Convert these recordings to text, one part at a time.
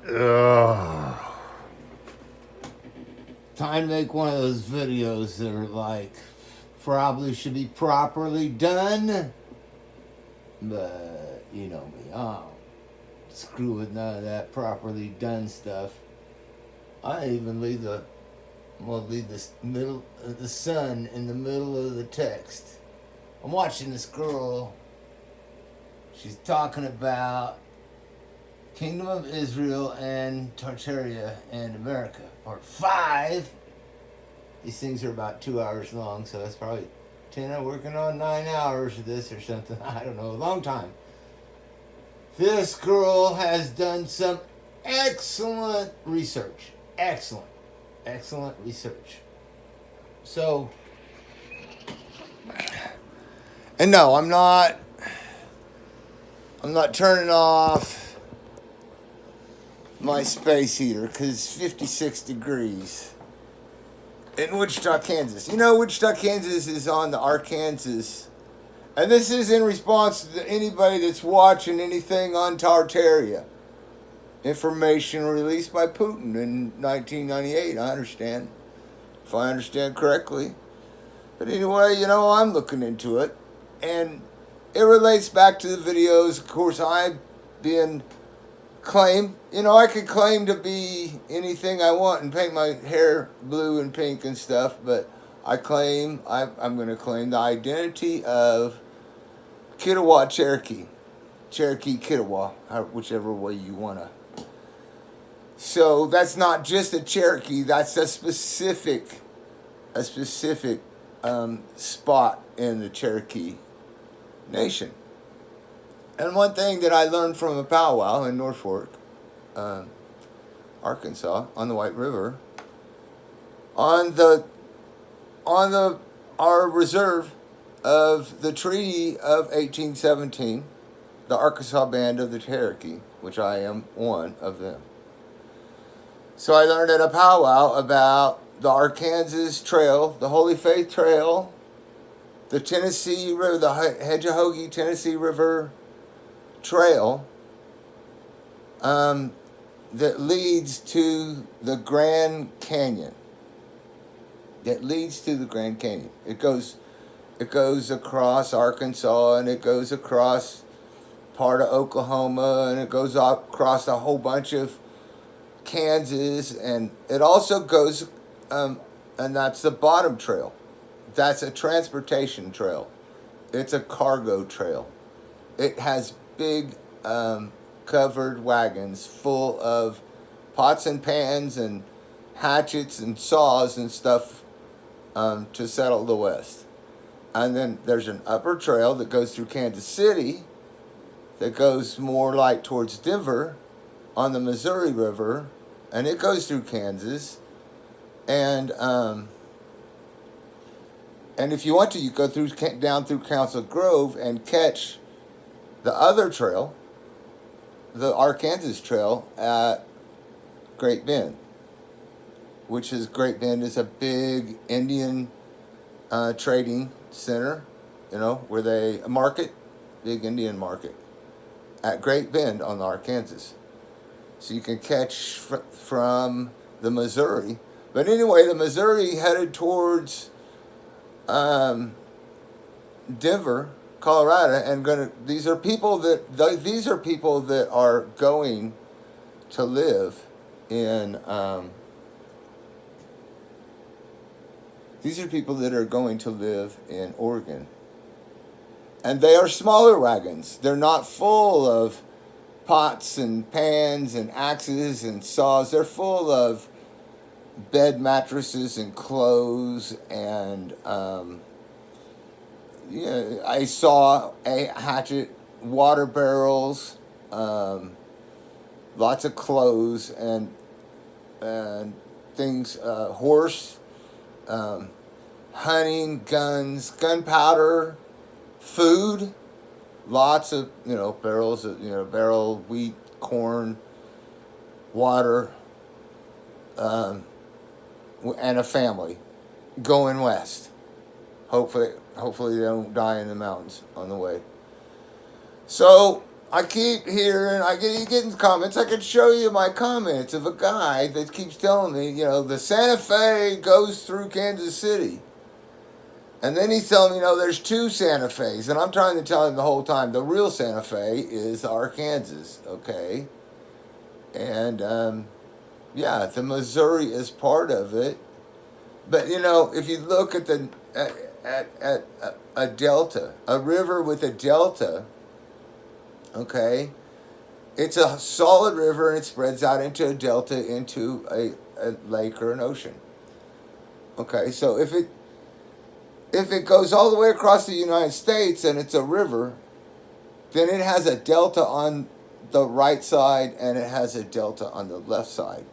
Ugh. Time to make one of those videos that are like probably should be properly done, but you know me, I don't screw with none of that properly done stuff. I even leave this middle the sun in the middle of the text. I'm watching this girl. She's talking about Kingdom of Israel and Tartaria and America, part 5. These things are about 2 hours long, so that's probably 10. I'm working on 9 hours of this or something. I don't know, a long time. This girl has done some excellent research. Excellent research. So, and no, I'm not turning off my space heater because it's 56 degrees in Wichita, Kansas. You know, Wichita, Kansas is on the Arkansas. And this is in response to anybody that's watching anything on Tartaria. Information released by Putin in 1998, I understand. If I understand correctly. But anyway, you know, I'm looking into it. And it relates back to the videos. Of course, I've been I could claim to be anything I want and paint my hair blue and pink and stuff, but I'm going to claim the identity of Kiowa Cherokee. Cherokee Kiowa, whichever way you want to. So that's not just a Cherokee, that's a specific spot in the Cherokee Nation. And one thing that I learned from a powwow in North Fork, Arkansas, on the White River, on our reserve of the Treaty of 1817, the Arkansas Band of the Cherokee, which I am one of them. So I learned at a powwow about the Arkansas Trail, the Holy Faith Trail, the Tennessee River, the Hedgehogie Tennessee River Trail, that leads to the Grand Canyon. It goes across Arkansas, and it goes across part of Oklahoma, and it goes across a whole bunch of Kansas, and it also goes, and that's the bottom trail. That's a transportation trail. It's a cargo trail. It has big covered wagons full of pots and pans and hatchets and saws and stuff to settle the West. And then there's an upper trail that goes through Kansas City that goes more like towards Denver on the Missouri River, and it goes through Kansas. And if you want to, you go down through Council Grove and catch the other trail, the Arkansas Trail at Great Bend, Great Bend is a big Indian trading center, where they big Indian market at Great Bend on the Arkansas. So you can catch from the Missouri. But anyway, the Missouri headed towards Denver, Colorado, and these are people that are going to live in Oregon. And they are smaller wagons. They're not full of pots and pans and axes and saws. They're full of bed mattresses and clothes and I saw a hatchet, water barrels, lots of clothes and things, horse, hunting, guns, gunpowder, food, lots of barrels of barrel wheat, corn, water, and a family going west. Hopefully they don't die in the mountains on the way. So I keep hearing, getting comments. I could show you my comments of a guy that keeps telling me, the Santa Fe goes through Kansas City. And then he's telling me, there's two Santa Fe's. And I'm trying to tell him the whole time, the real Santa Fe is Arkansas, okay? And, yeah, the Missouri is part of it. But, if you look at at a delta, a river with a delta, okay, it's a solid river and it spreads out into a delta, into a lake or an ocean. Okay, so if it goes all the way across the United States and it's a river, then it has a delta on the right side and it has a delta on the left side.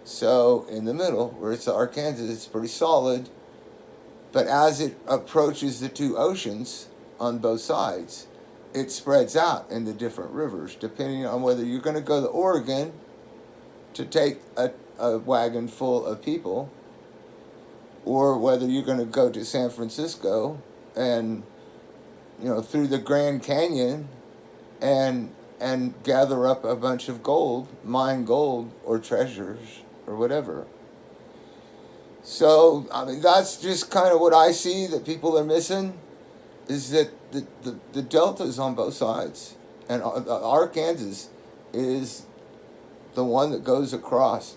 So in the middle, where it's Arkansas, it's pretty solid. But as it approaches the two oceans on both sides, it spreads out in the different rivers, depending on whether you're going to go to Oregon to take a wagon full of people, or whether you're going to go to San Francisco and, through the Grand Canyon and gather up a bunch of gold, mine gold or treasures or whatever. So, that's just kind of what I see that people are missing, is that the delta is on both sides. And Arkansas is the one that goes across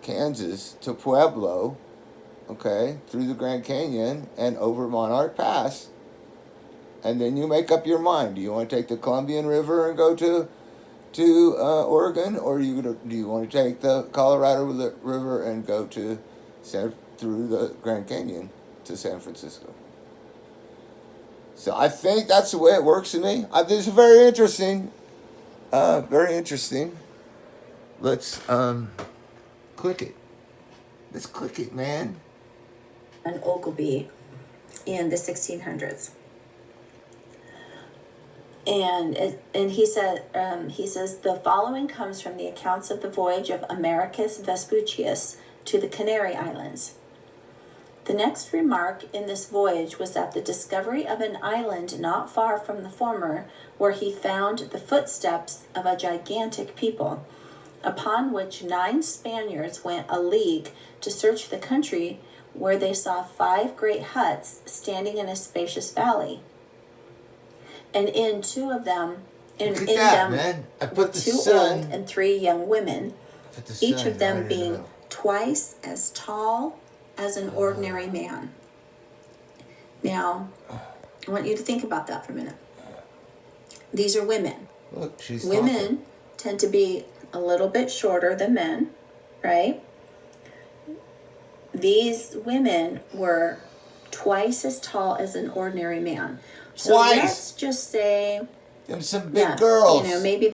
Kansas to Pueblo, okay, through the Grand Canyon and over Monarch Pass. And then you make up your mind. Do you want to take the Columbian River and go to Oregon, or do you want to take the Colorado River and go to through the Grand Canyon to San Francisco? So I think that's the way it works to me. This is very interesting. Very interesting. Let's click it. Let's click it, man. And Ogleby in the 1600s. And he says the following comes from the accounts of the voyage of Americus Vespucius to the Canary Islands. The next remark in this voyage was that the discovery of an island not far from the former, where he found the footsteps of a gigantic people, upon which 9 Spaniards went a league to search the country, where they saw 5 great huts standing in a spacious valley. And in 2 of them, in them were 2 old and 3 young women, each of them being twice as tall as an ordinary man. Now, I want you to think about that for a minute. These are women. Look, she's women talking. Tend to be a little bit shorter than men, right? These women were twice as tall as an ordinary man. So let's just say, them some big girls. Maybe